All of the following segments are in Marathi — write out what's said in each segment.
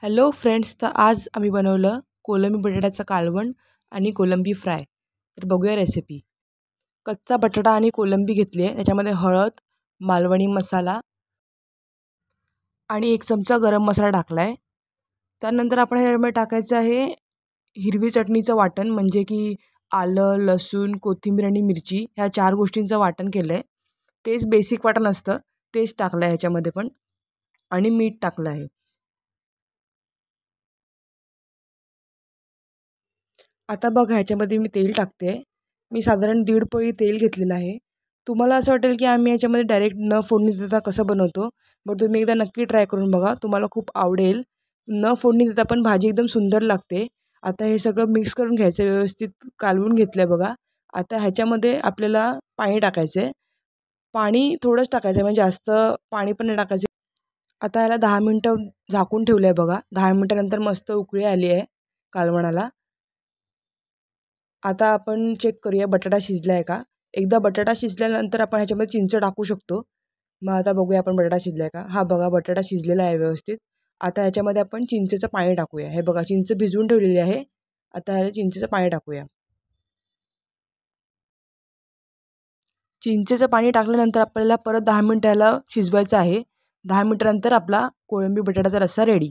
हॅलो फ्रेंड्स, तर आज आम्ही बनवलं कोलंबी बटाट्याचं कालवण आणि कोलंबी फ्राय. तर बघूया रेसिपी. कच्चा बटाटा आणि कोलंबी घेतली आहे. त्याच्यामध्ये हळद, मालवणी मसाला आणि 1 चमचा गरम मसाला टाकला आहे. त्यानंतर आपण ह्याच्यामध्ये टाकायचं आहे हिरवी चटणीचं वाटण, म्हणजे की आलं, लसूण, कोथिंबीर आणि मिरची ह्या 4 गोष्टींचं वाटण केलं आहे. तेच बेसिक वाटण असतं, तेच टाकलं आहे ह्याच्यामध्ये पण, आणि मीठ टाकलं आहे. आता बघा ह्याच्यामध्ये मी तेल टाकते. मी साधारण 1.5 पळी तेल घेतलेलं आहे. तुम्हाला असं वाटेल की आम्ही याच्यामध्ये डायरेक्ट न फोडणी देता कसं बनवतो, बट तुम्ही एकदा नक्की ट्राय करून बघा, तुम्हाला खूप आवडेल. न फोडणी देता पण भाजी एकदम सुंदर लागते. आता हे सगळं मिक्स करून घ्यायचं, व्यवस्थित कालवून घेतलं आहे बघा. आता ह्याच्यामध्ये आपल्याला पाणी टाकायचं आहे. पाणी थोडंच टाकायचं आहे, म्हणजे जास्त पाणी पण नाही टाकायचं. आता ह्याला 10 मिनटं झाकून ठेवलं आहे बघा. 10 मिनटानंतर मस्त उकळी आली आहे कालवणाला. आता आपण चेक करूया बटाटा शिजला आहे का. एकदा बटाटा शिजल्यानंतर आपण ह्याच्यामध्ये चिंच टाकू शकतो. मग आता बघूया आपण बटाटा शिजला आहे का. हा बघा, बटाटा शिजलेला आहे व्यवस्थित. आता ह्याच्यामध्ये आपण चिंचेचं पाणी टाकूया. हे बघा, चिंच भिजवून ठेवलेली आहे. आता ह्याला चिंचेचं पाणी टाकूया. चिंचेचं पाणी टाकल्यानंतर आपल्याला परत 10 मिनटं याला शिजवायचं आहे. 10 मिनटानंतर आपला कोळंबी बटाट्याचा रस्सा रेडी.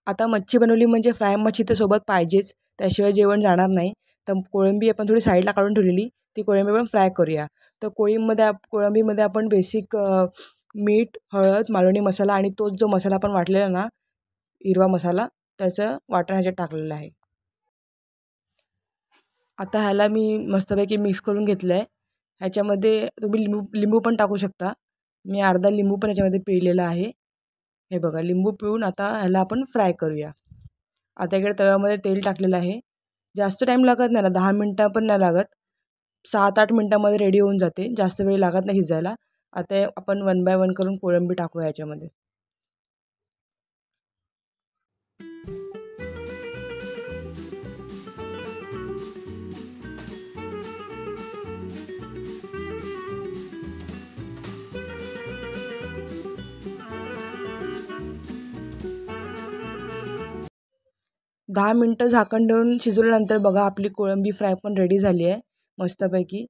आता मच्छी बनवली म्हणजे फ्राय मच्छी तर सोबत पाहिजेच, त्याशिवाय जेवण जाणार नाही. तर कोळंबी आपण थोडी साईडला काढून ठेवलेली, ती कोळंबी पण फ्राय करूया. तर कोळंबीमध्ये आपण बेसिक मीठ, हळद, मालवणी मसाला आणि तोच जो मसाला आपण वाटलेला ना, हिरवा मसाला, त्याचं वाटण ह्याच्यात टाकलेलं आहे. आता ह्याला मी मस्तपैकी मिक्स करून घेतलं आहे. ह्याच्यामध्ये तुम्ही लिंबू लिंबू पण टाकू शकता. मी अर्धा लिंबू पण ह्याच्यामध्ये पिळलेला आहे. हे बघा, लिंबू पिळून आता ह्याला आपण फ्राय करूया. आता इकडे तव्यामध्ये तेल टाकलेलं आहे. जास्त टाईम लागत नाही ना, 10 मिनटं पण नाही लागत. 7-8 मिनटामध्ये रेडी होऊन जाते, जास्त वेळ लागत नाही शिजायला. आता आपण 1 बाय 1 करून कोळंबी टाकूया याच्यामध्ये. 10 मिनटं झाकण ठेवून शिजवल्यानंतर बघा, आपली कोळंबी फ्राय पण रेडी झाली आहे मस्तपैकी.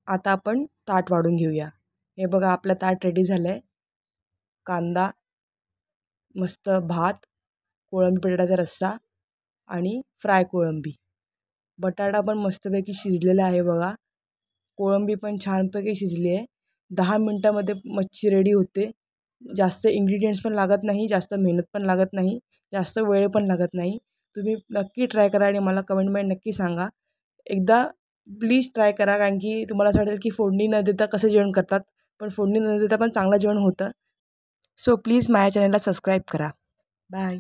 आता आपण ताट वाढून घेऊया. हे बघा, आपलं ताट रेडी झालं आहे. कांदा, मस्त भात, कोळंबी बटाट्याचा रस्सा आणि फ्राय कोळंबी. बटाटा पण मस्तपैकी शिजलेला आहे बघा. कोळंबी पण छानपैकी शिजली आहे. 10 मिनटामध्ये मच्छी रेडी होते. जास्त इन्ग्रेडियंट्स पण लागत नाही, जास्त मेहनत पण लागत नाही, जास्त वेळ पण लागत नाही. तुम्ही नक्की ट्राय करा आणि मला कमेंटमध्ये नक्की सांगा. एकदा प्लीज ट्राय करा, कारण की तुम्हाला असं वाटेल की फोडणी न देता कसं जेवण करतात, पण फोडणी न देता पण चांगलं जेवण होतं. सो प्लीज माझ्या चॅनलला सबस्क्राईब करा. बाय.